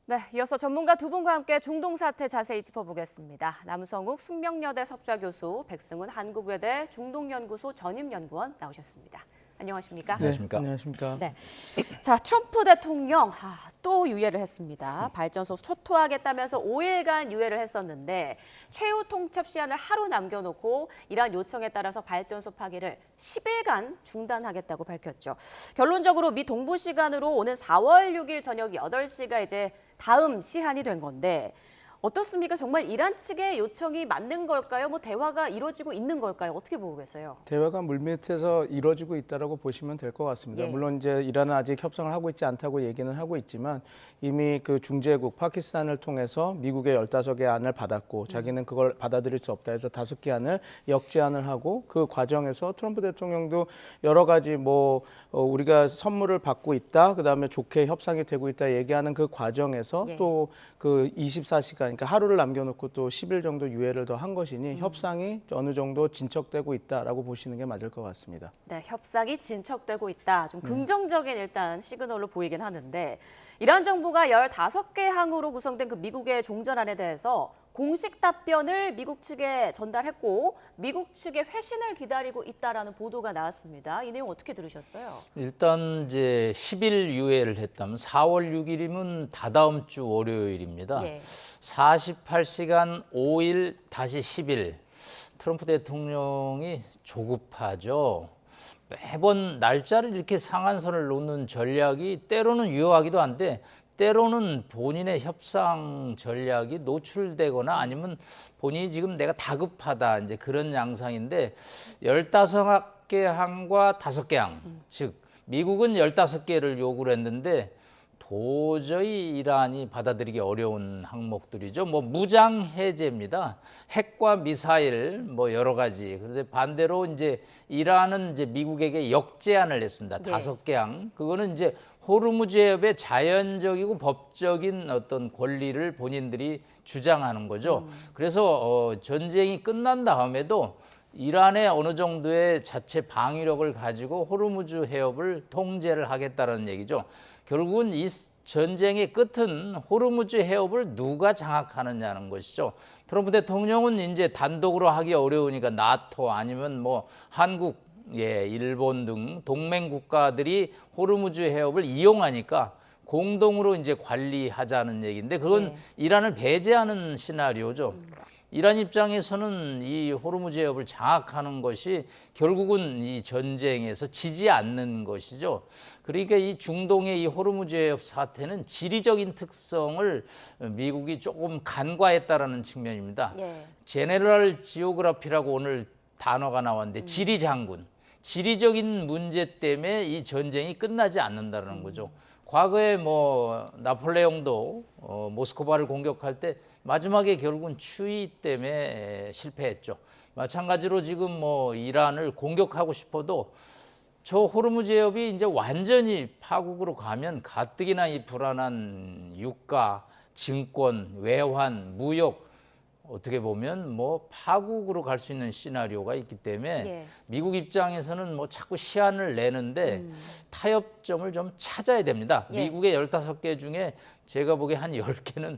네, 이어서 전문가 두 분과 함께 중동 사태 자세히 짚어보겠습니다. 남성욱 숙명여대 석좌교수, 백승훈 한국외대 중동연구소 전임연구원 나오셨습니다. 안녕하십니까? 안녕하십니까? 안녕하십니까? 네. 자, 트럼프 대통령 또 유예를 했습니다. 발전소 초토화하겠다면서 5일간 유예를 했었는데 최후 통첩 시한을 하루 남겨놓고 이란 요청에 따라서 발전소 파괴를 10일간 중단하겠다고 밝혔죠. 결론적으로 미 동부 시간으로 오는 4월 6일 저녁 8시가 이제 다음 시한이 된 건데 어떻습니까? 정말 이란 측의 요청이 맞는 걸까요? 뭐 대화가 이루어지고 있는 걸까요? 어떻게 보고 계세요? 대화가 물밑에서 이루어지고 있다고 보시면 될 것 같습니다. 예. 물론 이제 이란은 아직 협상을 하고 있지 않다고 얘기는 하고 있지만 이미 그 중재국 파키스탄을 통해서 미국의 15개 안을 받았고 자기는 그걸 받아들일 수 없다 해서 5개 안을 역제안을 하고 그 과정에서 트럼프 대통령도 여러 가지 우리가 선물을 받고 있다, 그다음에 좋게 협상이 되고 있다 얘기하는 그 과정에서 예. 또 그 24시간 그러니까 하루를 남겨놓고 또 10일 정도 유예를 더 한 것이니 협상이 어느 정도 진척되고 있다라고 보시는 게 맞을 것 같습니다. 네, 협상이 진척되고 있다. 좀 긍정적인 일단 시그널로 보이긴 하는데 이란 정부가 15개 항으로 구성된 그 미국의 종전안에 대해서 공식 답변을 미국 측에 전달했고 미국 측의 회신을 기다리고 있다라는 보도가 나왔습니다. 이 내용 어떻게 들으셨어요? 일단 이제 10일 유예를 했다면 4월 6일이면 다다음 주 월요일입니다. 예. 48시간 5일 다시 10일. 트럼프 대통령이 조급하죠. 매번 날짜를 이렇게 상한선을 놓는 전략이 때로는 유효하기도 한데 때로는 본인의 협상 전략이 노출되거나 아니면 본인이 지금 내가 다급하다 이제 그런 양상인데 15개 항과 5개 항, 즉 미국은 15개를 요구를 했는데 도저히 이란이 받아들이기 어려운 항목들이죠. 무장 해제입니다. 핵과 미사일 여러 가지. 그런데 반대로 이제 이란은 이제 미국에게 역제안을 했습니다. 네. 5개 항. 그거는 이제 호르무즈 해협의 자연적이고 법적인 어떤 권리를 본인들이 주장하는 거죠. 그래서 전쟁이 끝난 다음에도 이란의 어느 정도의 자체 방위력을 가지고 호르무즈 해협을 통제를 하겠다는 얘기죠. 결국은 이 전쟁의 끝은 호르무즈 해협을 누가 장악하느냐는 것이죠. 트럼프 대통령은 이제 단독으로 하기 어려우니까 나토 아니면 한국, 일본 등 동맹 국가들이 호르무즈 해협을 이용하니까 공동으로 이제 관리하자는 얘기인데 그건 이란을 배제하는 시나리오죠. 이란 입장에서는 이 호르무즈 해협을 장악하는 것이 결국은 이 전쟁에서 지지 않는 것이죠. 그러니까 이 중동의 이 호르무즈 해협 사태는 지리적인 특성을 미국이 조금 간과했다라는 측면입니다. 예. 제네럴 지오그라피라고 오늘 단어가 나왔는데 지리 장군. 지리적인 문제 때문에 이 전쟁이 끝나지 않는다는 거죠. 과거에 나폴레옹도 모스크바를 공격할 때 마지막에 결국은 추위 때문에 실패했죠. 마찬가지로 지금 이란을 공격하고 싶어도 저 호르무즈 해협이 이제 완전히 파국으로 가면 가뜩이나 이 불안한 유가, 증권, 외환, 무역 어떻게 보면 파국으로 갈 수 있는 시나리오가 있기 때문에 미국 입장에서는 자꾸 시한을 내는데 타협점을 좀 찾아야 됩니다. 미국의 15개 중에 제가 보기에 한 10개는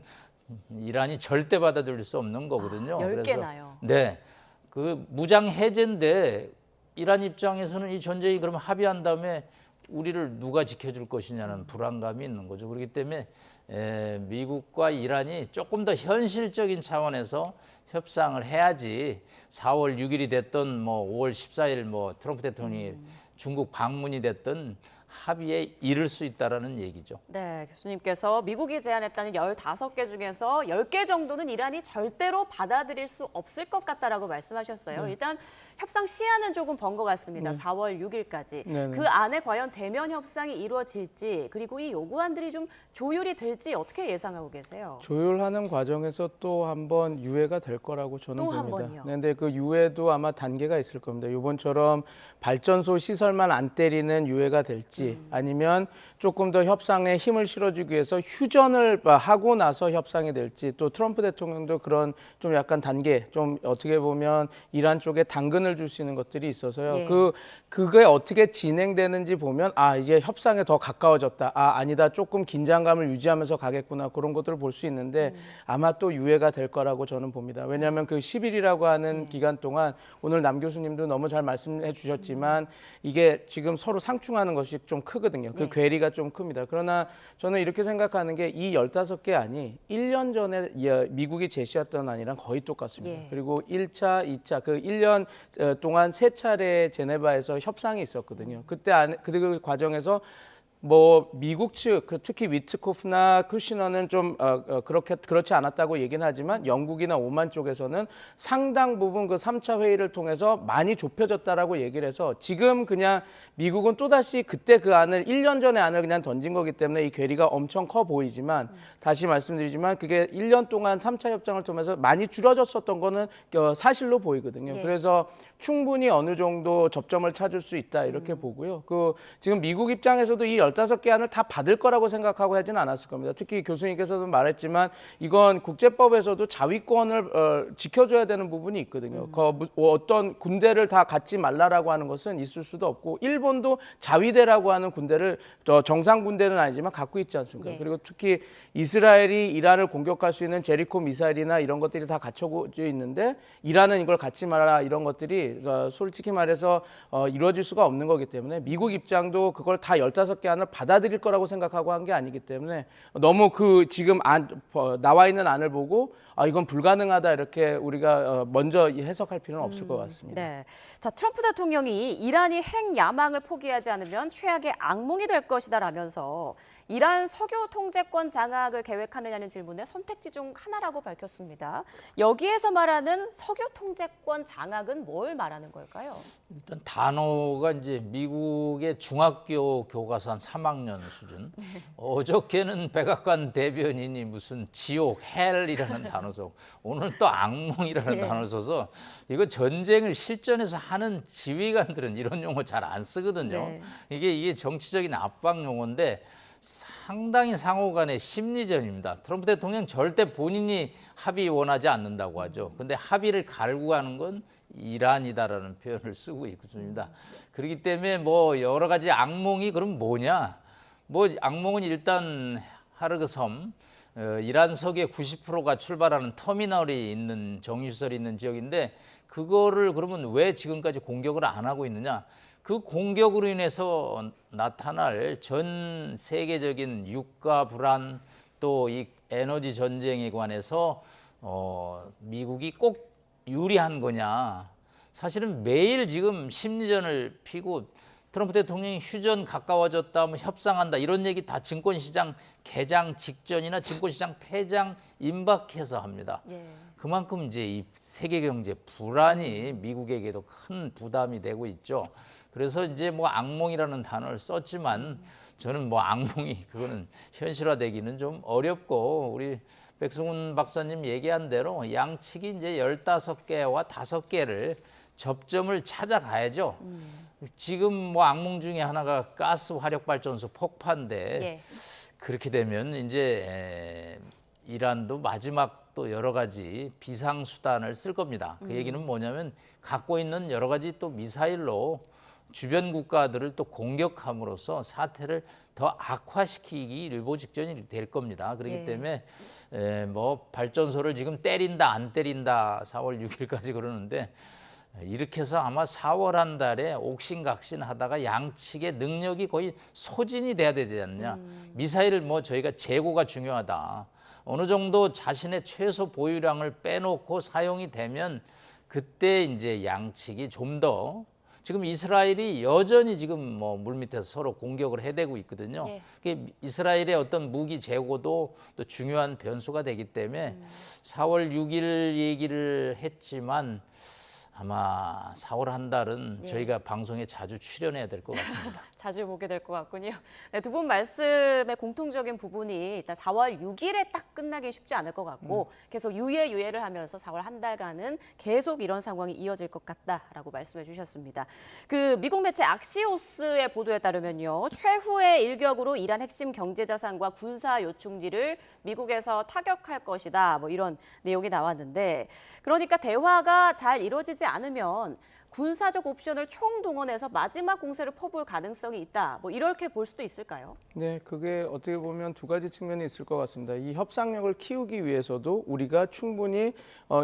이란이 절대 받아들일 수 없는 거거든요. 10개나요? 네. 그 무장 해제인데 이란 입장에서는 이 전쟁이 그러면 합의한 다음에 우리를 누가 지켜줄 것이냐는 불안감이 있는 거죠. 그렇기 때문에 미국과 이란이 조금 더 현실적인 차원에서 협상을 해야지 4월 6일이 됐던 5월 14일 트럼프 대통령이 중국 방문이 됐던 합의에 이를 수 있다라는 얘기죠. 네, 교수님께서 미국이 제안했다는 15개 중에서 10개 정도는 이란이 절대로 받아들일 수 없을 것 같다라고 말씀하셨어요. 일단 협상 시한은 조금 번 것 같습니다. 4월 6일까지. 그 안에 과연 대면 협상이 이루어질지 그리고 이 요구안들이 좀 조율이 될지 어떻게 예상하고 계세요? 조율하는 과정에서 또 한 번 유예가 될 거라고 저는 또 한 봅니다. 번이요? 근데 그 유예도 아마 단계가 있을 겁니다. 이번처럼 발전소 시설만 안 때리는 유예가 될지 될지 아니면 조금 더 협상에 힘을 실어주기 위해서 휴전을 하고 나서 협상이 될지 또 트럼프 대통령도 그런 좀 약간 단계 좀 어떻게 보면 이란 쪽에 당근을 줄 수 있는 것들이 있어서요. 예. 그게 어떻게 진행되는지 보면 아 이제 협상에 더 가까워졌다. 아 아니다 조금 긴장감을 유지하면서 가겠구나 그런 것들을 볼 수 있는데 아마 또 유예가 될 거라고 저는 봅니다. 왜냐하면 그 10일이라고 하는 기간 동안 오늘 남 교수님도 너무 잘 말씀해 주셨지만 이게 지금 서로 상충하는 것이 좀 크거든요. 그 괴리가 좀 큽니다. 그러나 저는 이렇게 생각하는 게 이 15개 안이 1년 전에 미국이 제시했던 안이랑 거의 똑같습니다. 예. 그리고 1차, 2차 그 1년 동안 3차례 제네바에서 협상이 있었거든요. 그 과정에서 뭐 미국 측, 특히 위트코프나 쿠시너는 좀 그렇지 않았다고 얘기는 하지만 영국이나 오만 쪽에서는 상당 부분 그 3차 회의를 통해서 많이 좁혀졌다라고 얘기를 해서 지금 그냥 미국은 또다시 그때 그 안을 1년 전에 안을 그냥 던진 거기 때문에 이 괴리가 엄청 커 보이지만 다시 말씀드리지만 그게 1년 동안 3차 협상을 통해서 많이 줄어졌었던 거는 사실로 보이거든요. 예. 그래서 충분히 어느 정도 접점을 찾을 수 있다 이렇게 보고요. 지금 미국 입장에서도 이 15개 안을 다 받을 거라고 생각하고 하지는 않았을 겁니다. 특히 교수님께서도 말했지만 이건 국제법에서도 자위권을 지켜줘야 되는 부분이 있거든요. 어떤 군대를 다 갖지 말라라고 하는 것은 있을 수도 없고 일본도 자위대라고 하는 군대를 정상 군대는 아니지만 갖고 있지 않습니까? 예. 그리고 특히 이스라엘이 이란을 공격할 수 있는 제리코 미사일이나 이런 것들이 다 갖춰져 있는데 이란은 이걸 갖지 말아라 이런 것들이 솔직히 말해서 이루어질 수가 없는 거기 때문에 미국 입장도 그걸 다 15개 안을 받아들일 거라고 생각하고 한 게 아니기 때문에 너무 지금 나와 있는 안을 보고 이건 불가능하다 이렇게 우리가 먼저 해석할 필요는 없을 것 같습니다. 네. 자, 트럼프 대통령이 이란이 핵 야망을 포기하지 않으면 최악의 악몽이 될 것이다라면서 이란 석유 통제권 장악을 계획하느냐는 질문에 선택지 중 하나라고 밝혔습니다. 여기에서 말하는 석유 통제권 장악은 뭘 말하는 걸까요? 일단 단어가 이제 미국의 중학교 교과서 한 3학년 수준. 어저께는 백악관 대변인이 무슨 지옥, 헬이라는 단어 써. 오늘 또 악몽이라는 단어를 써서 이거 전쟁을 실전에서 하는 지휘관들은 이런 용어 잘 안 쓰거든요. 네. 이게 정치적인 압박 용어인데 상당히 상호 간의 심리전입니다. 트럼프 대통령 절대 본인이 합의 원하지 않는다고 하죠. 근데 합의를 갈구하는 건 이란이다라는 표현을 쓰고 있습니다. 그렇기 때문에 뭐 여러 가지 악몽이 그럼 뭐냐? 뭐 악몽은 일단 하르그 섬, 이란 석유의 90%가 출발하는 터미널이 있는 정유시설이 있는 지역인데 그거를 그러면 왜 지금까지 공격을 안 하고 있느냐? 그 공격으로 인해서 나타날 전 세계적인 유가 불안 또 이 에너지 전쟁에 관해서 미국이 꼭 유리한 거냐? 사실은 매일 지금 심리전을 피고 트럼프 대통령이 휴전 가까워졌다, 뭐 협상한다 이런 얘기 다 증권시장 개장 직전이나 증권시장 폐장 임박해서 합니다. 예. 그만큼 이제 이 세계 경제 불안이 미국에게도 큰 부담이 되고 있죠. 그래서 이제 뭐 악몽이라는 단어를 썼지만 저는 뭐 악몽이 그거는 현실화되기는 좀 어렵고 우리 백승훈 박사님 얘기한 대로 양측이 이제 15개와 5개를 접점을 찾아가야죠. 지금 뭐 악몽 중에 하나가 가스 화력 발전소 폭파인데 예. 그렇게 되면 이제 이란도 마지막 또 여러 가지 비상 수단을 쓸 겁니다. 그 얘기는 뭐냐면 갖고 있는 여러 가지 또 미사일로 주변 국가들을 또 공격함으로써 사태를 더 악화시키기 일보 직전이 될 겁니다. 그렇기 예. 때문에 뭐 발전소를 지금 때린다 안 때린다 4월 6일까지 그러는데 이렇게 해서 아마 4월 한 달에 옥신각신 하다가 양측의 능력이 거의 소진이 돼야 되지 않냐. 미사일을 뭐 저희가 재고가 중요하다. 어느 정도 자신의 최소 보유량을 빼놓고 사용이 되면 그때 이제 양측이 좀 더 지금 이스라엘이 여전히 지금 뭐 물밑에서 서로 공격을 해대고 있거든요. 예. 그게 이스라엘의 어떤 무기 재고도 또 중요한 변수가 되기 때문에 4월 6일 얘기를 했지만 아마 4월 한 달은 예. 저희가 방송에 자주 출연해야 될 것 같습니다. 자주 보게 될 것 같군요. 네, 두 분 말씀의 공통적인 부분이 일단 4월 6일에 딱 끝나기 쉽지 않을 것 같고 계속 유예를 하면서 4월 한 달간은 계속 이런 상황이 이어질 것 같다라고 말씀해 주셨습니다. 그 미국 매체 악시오스의 보도에 따르면요. 최후의 일격으로 이란 핵심 경제자산과 군사 요충지를 미국에서 타격할 것이다. 뭐 이런 내용이 나왔는데 그러니까 대화가 잘 이루어지지 않으면 군사적 옵션을 총동원해서 마지막 공세를 퍼부을 가능성이 있다. 뭐 이렇게 볼 수도 있을까요? 네, 그게 어떻게 보면 두 가지 측면이 있을 것 같습니다. 이 협상력을 키우기 위해서도 우리가 충분히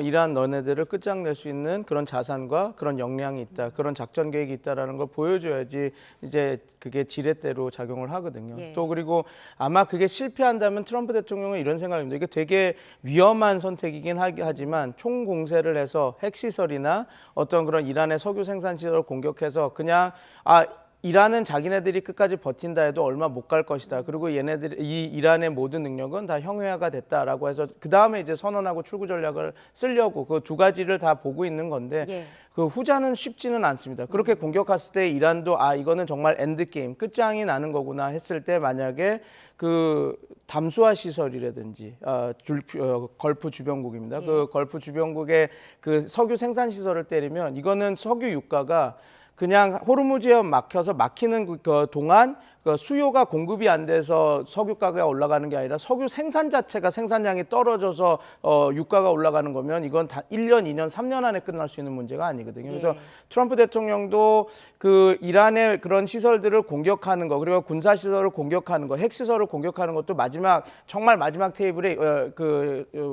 이러한 너네들을 끝장낼 수 있는 그런 자산과 그런 역량이 있다, 그런 작전 계획이 있다라는 걸 보여줘야지 이제 그게 지렛대로 작용을 하거든요. 예. 또 그리고 아마 그게 실패한다면 트럼프 대통령은 이런 생각입니다. 이게 되게 위험한 선택이긴 하지만 총공세를 해서 핵시설이나 어떤 그런 이란의 석유 생산 시설을 공격해서 그냥 이란은 자기네들이 끝까지 버틴다 해도 얼마 못 갈 것이다. 그리고 이 이란의 모든 능력은 다 형해화가 됐다라고 해서 그 다음에 이제 선언하고 출구 전략을 쓰려고 그 두 가지를 다 보고 있는 건데 예. 그 후자는 쉽지는 않습니다. 그렇게 공격했을 때 이란도 이거는 정말 엔드 게임 끝장이 나는 거구나 했을 때 만약에 그 담수화 시설이라든지 걸프 주변국입니다. 예. 그 걸프 주변국의 그 석유 생산 시설을 때리면 이거는 석유 유가가 그냥 호르무즈에 막혀서 막히는 그 동안 그 수요가 공급이 안 돼서 석유 가격이 올라가는 게 아니라 석유 생산 자체가 생산량이 떨어져서 유가가 올라가는 거면 이건 다 1년, 2년, 3년 안에 끝날 수 있는 문제가 아니거든요. 그래서 예. 트럼프 대통령도 그 이란의 그런 시설들을 공격하는 거 그리고 군사 시설을 공격하는 거, 핵 시설을 공격하는 것도 정말 마지막 테이블에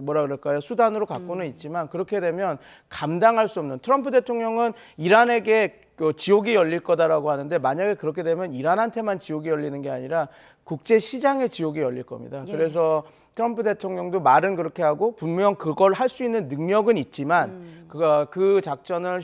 뭐라 그럴까요? 수단으로 갖고는 있지만 그렇게 되면 감당할 수 없는 트럼프 대통령은 이란에게 그 지옥이 열릴 거다라고 하는데 만약에 그렇게 되면 이란한테만 지옥이 열리는 게 아니라 국제 시장에 지옥이 열릴 겁니다. 예. 그래서 트럼프 대통령도 말은 그렇게 하고 분명 그걸 할 수 있는 능력은 있지만 그 작전을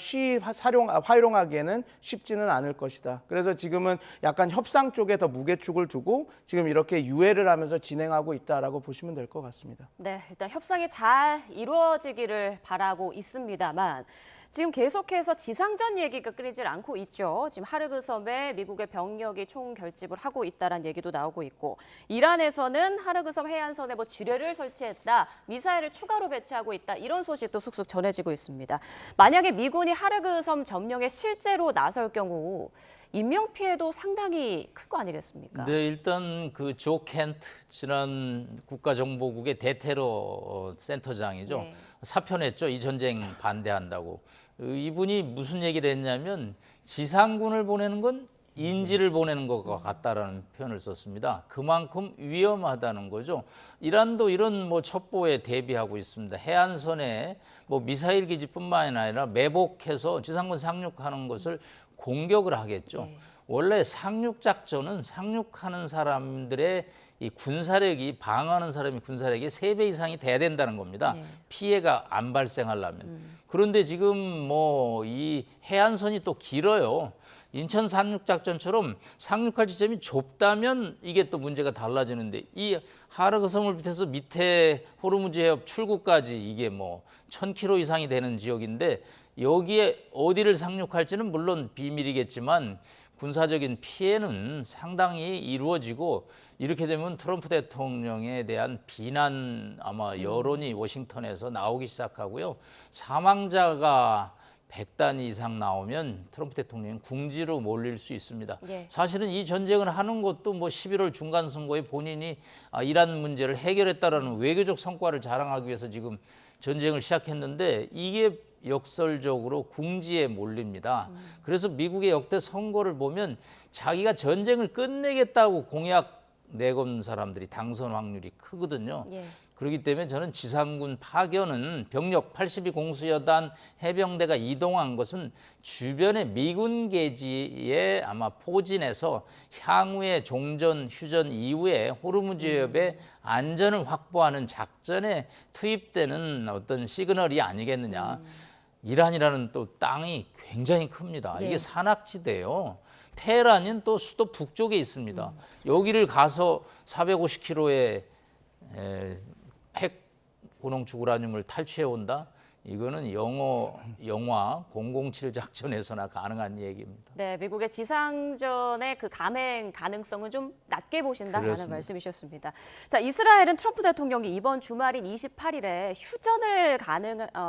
활용하기에는 쉽지는 않을 것이다. 그래서 지금은 약간 협상 쪽에 더 무게축을 두고 지금 이렇게 유예를 하면서 진행하고 있다라고 보시면 될 것 같습니다. 네, 일단 협상이 잘 이루어지기를 바라고 있습니다만 지금 계속해서 지상전 얘기가 끊이질 않고 있죠. 지금 하르그 섬에 미국의 병력이 총 결집을 하고 있다는 얘기도 나오고 있고 이란에서는 하르그 섬 해안선에 뭐 지뢰를 설치했다, 미사일을 추가로 배치하고 있다 이런 소식도 쑥쑥 전해지고 있습니다. 만약에 미군이 하르그 섬 점령에 실제로 나설 경우 인명 피해도 상당히 클 거 아니겠습니까? 네, 일단 그 조 켄트 지난 국가정보국의 대테러 센터장이죠. 네. 사표냈죠. 이 전쟁 반대한다고. 이분이 무슨 얘기를 했냐면 지상군을 보내는 건 인지를 보내는 것과 같다라는 표현을 썼습니다. 그만큼 위험하다는 거죠. 이란도 이런 뭐 첩보에 대비하고 있습니다. 해안선에 뭐 미사일 기지뿐만 아니라 매복해서 지상군 상륙하는 것을 공격을 하겠죠. 네. 원래 상륙 작전은 상륙하는 사람들의 이 군사력이 방어하는 사람이 군사력이 3배 이상이 돼야 된다는 겁니다. 네. 피해가 안 발생하려면. 그런데 지금 뭐 이 해안선이 또 길어요. 인천 상륙작전처럼 상륙할 지점이 좁다면 이게 또 문제가 달라지는데 이 하르그 섬을 비롯해서 밑에 호르무즈 해협 출구까지 이게 뭐 1000km 이상이 되는 지역인데 여기에 어디를 상륙할지는 물론 비밀이겠지만 군사적인 피해는 상당히 이루어지고 이렇게 되면 트럼프 대통령에 대한 비난 아마 여론이 워싱턴에서 나오기 시작하고요. 사망자가 100단위 이상 나오면 트럼프 대통령은 궁지로 몰릴 수 있습니다. 예. 사실은 이 전쟁을 하는 것도 뭐 11월 중간 선거에 본인이 이란 문제를 해결했다라는 외교적 성과를 자랑하기 위해서 지금 전쟁을 시작했는데 이게 역설적으로 궁지에 몰립니다. 그래서 미국의 역대 선거를 보면 자기가 전쟁을 끝내겠다고 공약 내건 사람들이 당선 확률이 크거든요. 예. 그렇기 때문에 저는 지상군 파견은 병력 82 공수여단 해병대가 이동한 것은 주변의 미군 기지에 아마 포진해서 향후에 종전, 휴전 이후에 호르무즈 해협의 안전을 확보하는 작전에 투입되는 어떤 시그널이 아니겠느냐. 이란이라는 또 땅이 굉장히 큽니다. 네. 이게 산악지대예요. 테헤란은 또 수도 북쪽에 있습니다. 여기를 가서 450km의 핵 고농축 우라늄을 탈취해 온다. 이거는 영화 007 작전에서나 가능한 얘기입니다. 네, 미국의 지상전의 그 감행 가능성은 좀 낮게 보신다라는 그렇습니다. 말씀이셨습니다. 자, 이스라엘은 트럼프 대통령이 이번 주말인 28일에 휴전을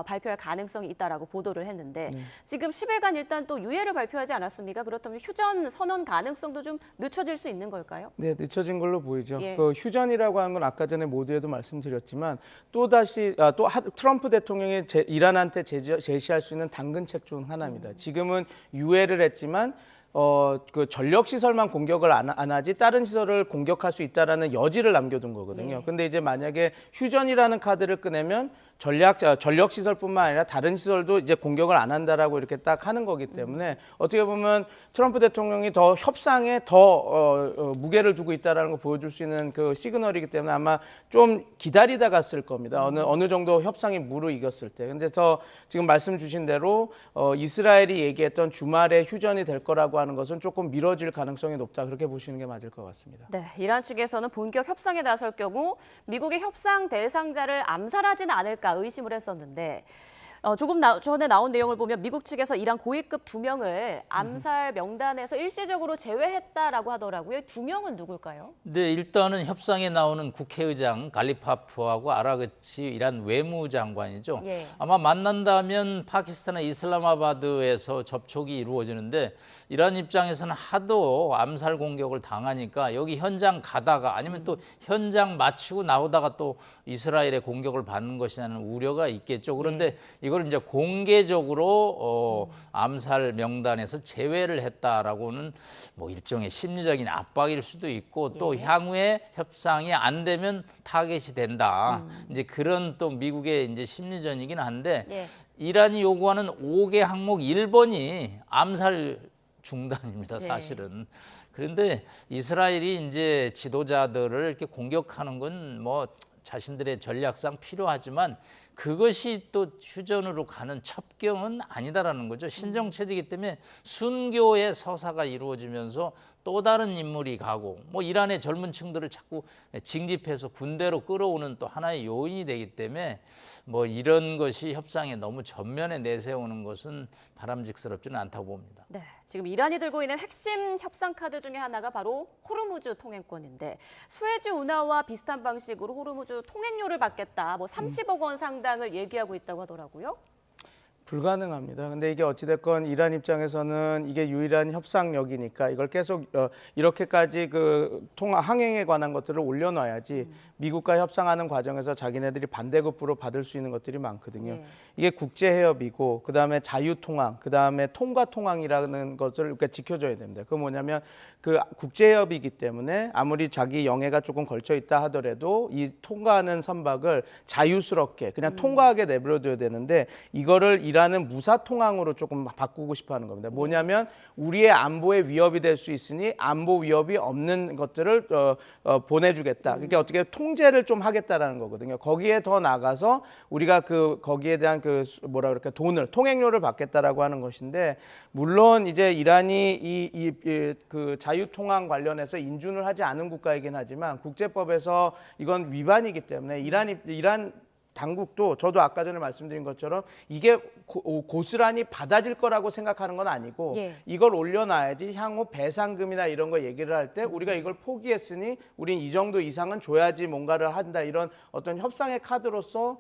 발표할 가능성이 있다라고 보도를 했는데 지금 10일간 일단 또 유예를 발표하지 않았습니까? 그렇다면 휴전 선언 가능성도 좀 늦춰질 수 있는 걸까요? 네, 늦춰진 걸로 보이죠. 예. 그 휴전이라고 하는 건 아까 전에 모두에도 말씀드렸지만 트럼프 대통령이 이란한테 제시할 수 있는 당근책 중 하나입니다. 지금은 유예를 했지만 그 전력 시설만 공격을 안 하지 다른 시설을 공격할 수 있다라는 여지를 남겨둔 거거든요. 네. 근데 이제 만약에 휴전이라는 카드를 꺼내면 전력 시설뿐만 아니라 다른 시설도 이제 공격을 안 한다라고 이렇게 딱 하는 거기 때문에 어떻게 보면 트럼프 대통령이 더 협상에 더 무게를 두고 있다라는 걸 보여줄 수 있는 그 시그널이기 때문에 아마 좀 기다리다가 쓸 겁니다. 어느 정도 협상이 무르익었을 때. 근데 지금 말씀 주신 대로 이스라엘이 얘기했던 주말에 휴전이 될 거라고 하는 것은 조금 미뤄질 가능성이 높다. 그렇게 보시는 게 맞을 것 같습니다. 네, 이란 측에서는 본격 협상에 나설 경우 미국의 협상 대상자를 암살하지는 않을까 의심을 했었는데 조금 전에 나온 내용을 보면 미국 측에서 이란 고위급 2명을 암살 명단에서 일시적으로 제외했다라고 하더라고요. 2명은 누굴까요? 네, 일단은 협상에 나오는 국회의장 갈리파프하고 아라그치 이란 외무장관이죠. 예. 아마 만난다면 파키스탄의 이슬라마바드에서 접촉이 이루어지는데 이란 입장에서는 하도 암살 공격을 당하니까 여기 현장 가다가 아니면 또 현장 마치고 나오다가 또 이스라엘의 공격을 받는 것이라는 우려가 있겠죠. 그런데 이걸 이제 공개적으로 암살 명단에서 제외를 했다라고는 뭐 일종의 심리적인 압박일 수도 있고 또 향후에 협상이 안 되면 타겟이 된다. 이제 그런 또 미국의 이제 심리전이긴 한데 이란이 요구하는 5개 항목 1번이 암살 중단입니다, 사실은. 그런데 이스라엘이 이제 지도자들을 이렇게 공격하는 건 뭐 자신들의 전략상 필요하지만 그것이 또 휴전으로 가는 첩경은 아니다라는 거죠. 신정체제이기 때문에 순교의 서사가 이루어지면서 또 다른 인물이 가고 뭐 이란의 젊은 층들을 자꾸 징집해서 군대로 끌어오는 또 하나의 요인이 되기 때문에 뭐 이런 것이 협상에 너무 전면에 내세우는 것은 바람직스럽지는 않다고 봅니다. 네, 지금 이란이 들고 있는 핵심 협상 카드 중에 하나가 바로 호르무즈 통행권인데 수에즈 운하와 비슷한 방식으로 호르무즈 통행료를 받겠다. 뭐 30억 원 상당을 얘기하고 있다고 하더라고요. 불가능합니다. 근데 이게 어찌됐건 이란 입장에서는 이게 유일한 협상력이니까 이걸 계속 이렇게까지 그 항행에 관한 것들을 올려놔야지 미국과 협상하는 과정에서 자기네들이 반대급부로 받을 수 있는 것들이 많거든요. 이게 국제해협이고 그다음에 자유통항, 그다음에 통과통항이라는 것을 그러니까 지켜줘야 됩니다. 그건 뭐냐면 그 국제해협이기 때문에 아무리 자기 영해가 조금 걸쳐 있다 하더라도 이 통과하는 선박을 자유스럽게 그냥 통과하게 내버려둬야 되는데 이거를 이란은 무사통항으로 조금 바꾸고 싶어하는 겁니다. 뭐냐면 우리의 안보에 위협이 될 수 있으니 안보 위협이 없는 것들을 보내주겠다. 그러니까 어떻게 통제를 좀 하겠다라는 거거든요. 거기에 더 나가서 우리가 거기에 대한 돈을 통행료를 받겠다라고 하는 것인데 물론 이제 이란이 그 자유통항 관련해서 인준을 하지 않은 국가이긴 하지만 국제법에서 이건 위반이기 때문에 이란 당국도 저도 아까 전에 말씀드린 것처럼 이게 고스란히 받아질 거라고 생각하는 건 아니고 이걸 올려놔야지 향후 배상금이나 이런 거 얘기를 할 때 우리가 이걸 포기했으니 우린 이 정도 이상은 줘야지 뭔가를 한다 이런 어떤 협상의 카드로서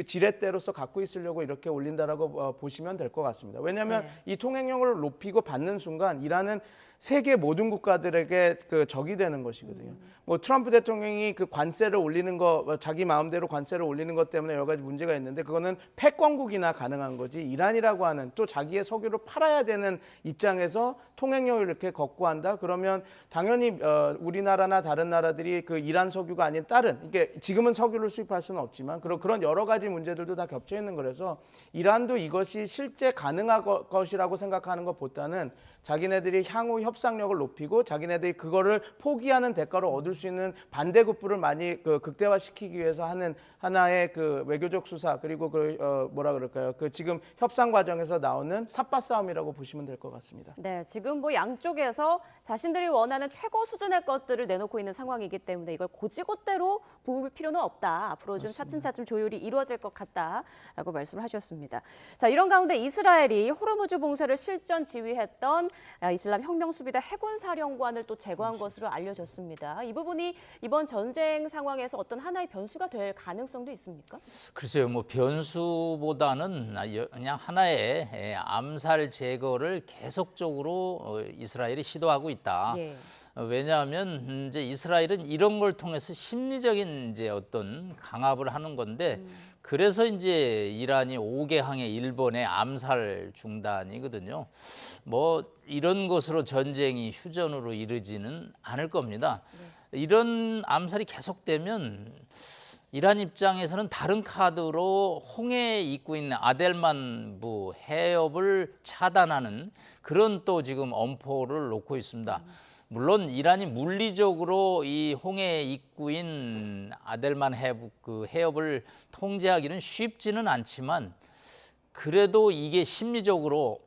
지렛대로서 갖고 있으려고 이렇게 올린다라고 보시면 될 것 같습니다. 왜냐하면 이 통행료를 높이고 받는 순간 이란은 세계 모든 국가들에게 적이 되는 것이거든요. 뭐 트럼프 대통령이 그 관세를 올리는 거 자기 마음대로 관세를 올리는 것 때문에 여러 가지 문제가 있는데 그거는 패권국이나 가능한 거지 이란이라고 하는 또 자기의 석유를 팔아야 되는 입장에서 통행료를 이렇게 걷고 한다 그러면 당연히 우리나라나 다른 나라들이 그 이란 석유가 아닌 다른 이게 지금은 석유를 수입할 수는 없지만 그런 여러 가지 문제들도 다 겹쳐 있는 거라서 이란도 이것이 실제 가능한 것이라고 생각하는 것보다는 자기네들이 향후 협상력을 높이고 자기네들이 그거를 포기하는 대가로 얻을 수 있는 반대급부를 많이 극대화시키기 위해서 하는 하나의 그 외교적 수사 그리고 뭐라 그럴까요? 그 지금 협상 과정에서 나오는 삿바 싸움이라고 보시면 될 것 같습니다. 네, 지금 뭐 양쪽에서 자신들이 원하는 최고 수준의 것들을 내놓고 있는 상황이기 때문에 이걸 고지고대로 볼 필요는 없다. 앞으로 좀 차츰차츰 조율이 이루어질 것 같다라고 말씀을 하셨습니다. 자, 이런 가운데 이스라엘이 호르무즈 봉쇄를 실전 지휘했던 이슬람 혁명수비대 해군 사령관을 또 제거한 것으로 알려졌습니다. 이 부분이 이번 전쟁 상황에서 어떤 하나의 변수가 될 가능성도 있습니까? 글쎄요, 뭐 변수보다는 그냥 하나의 암살 제거를 계속적으로 이스라엘이 시도하고 있다. 예. 왜냐하면 이제 이스라엘은 이런 걸 통해서 심리적인 이제 어떤 강압을 하는 건데 그래서 이제 이란이 5개항의 일본의 암살 중단이거든요. 뭐 이런 것으로 전쟁이 휴전으로 이르지는 않을 겁니다. 이런 암살이 계속되면 이란 입장에서는 다른 카드로 홍해에 있고 있는 아델만부 해협을 차단하는 그런 또 지금 엄포를 놓고 있습니다. 물론 이란이 물리적으로 이 홍해 입구인 아델만 해협을 통제하기는 쉽지는 않지만 그래도 이게 심리적으로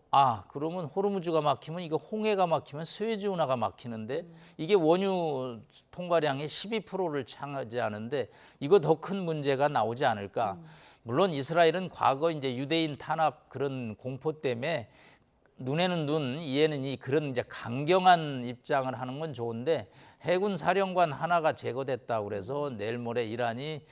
그러면 호르무즈가 막히면 이거 홍해가 막히면 스웨즈 운하가 막히는데 이게 원유 통과량의 12%를 차지하는데 이거 더 큰 문제가 나오지 않을까. 물론 이스라엘은 과거 이제 유대인 탄압 그런 공포 때문에 눈에는 눈, 이에는 이 그런 이제 강경한 입장을 하는 건 좋은데 해군 사령관 하나가 제거됐다고 그래서 내일 모레 이란이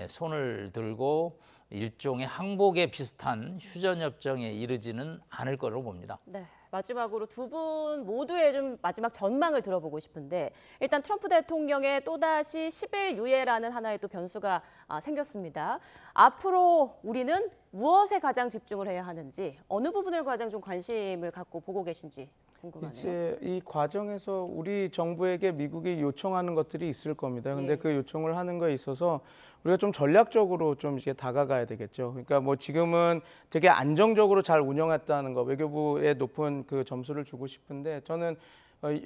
손을 들고 일종의 항복에 비슷한 휴전협정에 이르지는 않을 거로 봅니다. 네, 마지막으로 두 분 모두의 좀 마지막 전망을 들어보고 싶은데 일단 트럼프 대통령의 또다시 10일 유예라는 하나의 또 변수가 생겼습니다. 앞으로 우리는 무엇에 가장 집중을 해야 하는지 어느 부분을 가장 좀 관심을 갖고 보고 계신지 궁금하네요. 이제 이 과정에서 우리 정부에게 미국이 요청하는 것들이 있을 겁니다. 근데 예. 그 요청을 하는 거에 있어서 우리가 좀 전략적으로 좀 이제 다가가야 되겠죠. 그러니까 뭐 지금은 되게 안정적으로 잘 운영했다는 거 외교부에 높은 그 점수를 주고 싶은데 저는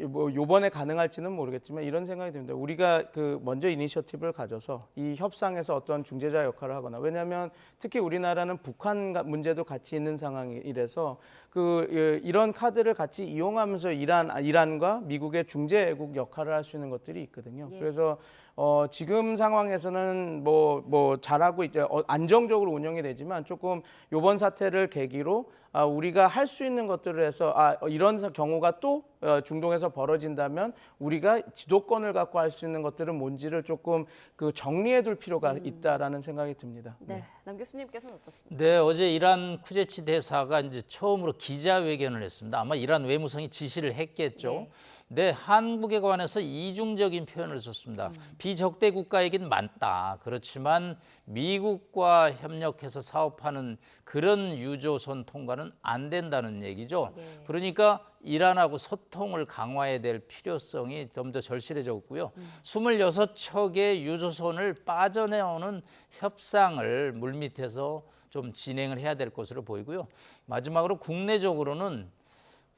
뭐 요번에 가능할지는 모르겠지만 이런 생각이 듭니다. 우리가 그 먼저 이니셔티브를 가져서 이 협상에서 어떤 중재자 역할을 하거나 왜냐하면 특히 우리나라는 북한 문제도 같이 있는 상황이라서 이런 카드를 같이 이용하면서 이란과 미국의 중재국 역할을 할 수 있는 것들이 있거든요. 예. 그래서 지금 상황에서는 뭐 잘하고 이제 안정적으로 운영이 되지만 조금 요번 사태를 계기로 우리가 할 수 있는 것들을 해서 이런 경우가 또 중동에서 벌어진다면 우리가 지도권을 갖고 할 수 있는 것들은 뭔지를 조금 그 정리해둘 필요가 있다라는 생각이 듭니다. 네, 남 교수님께서는 어떻습니까? 네, 어제 이란 쿠제치 대사가 이제 처음으로 기자회견을 했습니다. 아마 이란 외무성이 지시를 했겠죠. 네. 네, 한국에 관해서 이중적인 표현을 썼습니다. 비적대 국가이긴 맞다. 그렇지만 미국과 협력해서 사업하는 그런 유조선 통과는 안 된다는 얘기죠. 네. 그러니까 이란하고 소통을 강화해야 될 필요성이 좀 더 절실해졌고요. 26척의 유조선을 빠져나오는 협상을 물밑에서 좀 진행을 해야 될 것으로 보이고요. 마지막으로 국내적으로는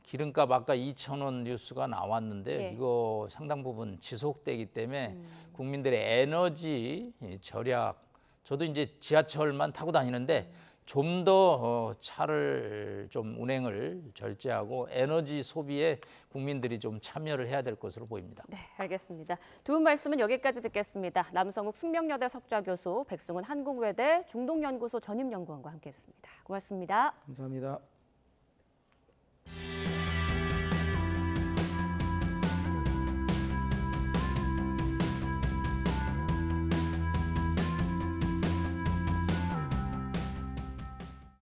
기름값 아까 2,000원 뉴스가 나왔는데 예. 이거 상당 부분 지속되기 때문에 국민들의 에너지 절약 저도 이제 지하철만 타고 다니는데 좀 더 차를 좀 운행을 절제하고 에너지 소비에 국민들이 좀 참여를 해야 될 것으로 보입니다. 네, 알겠습니다. 두 분 말씀은 여기까지 듣겠습니다. 남성욱 숙명여대 석좌교수, 백승훈 한국외대 중동연구소 전임연구원과 함께했습니다. 고맙습니다. 감사합니다.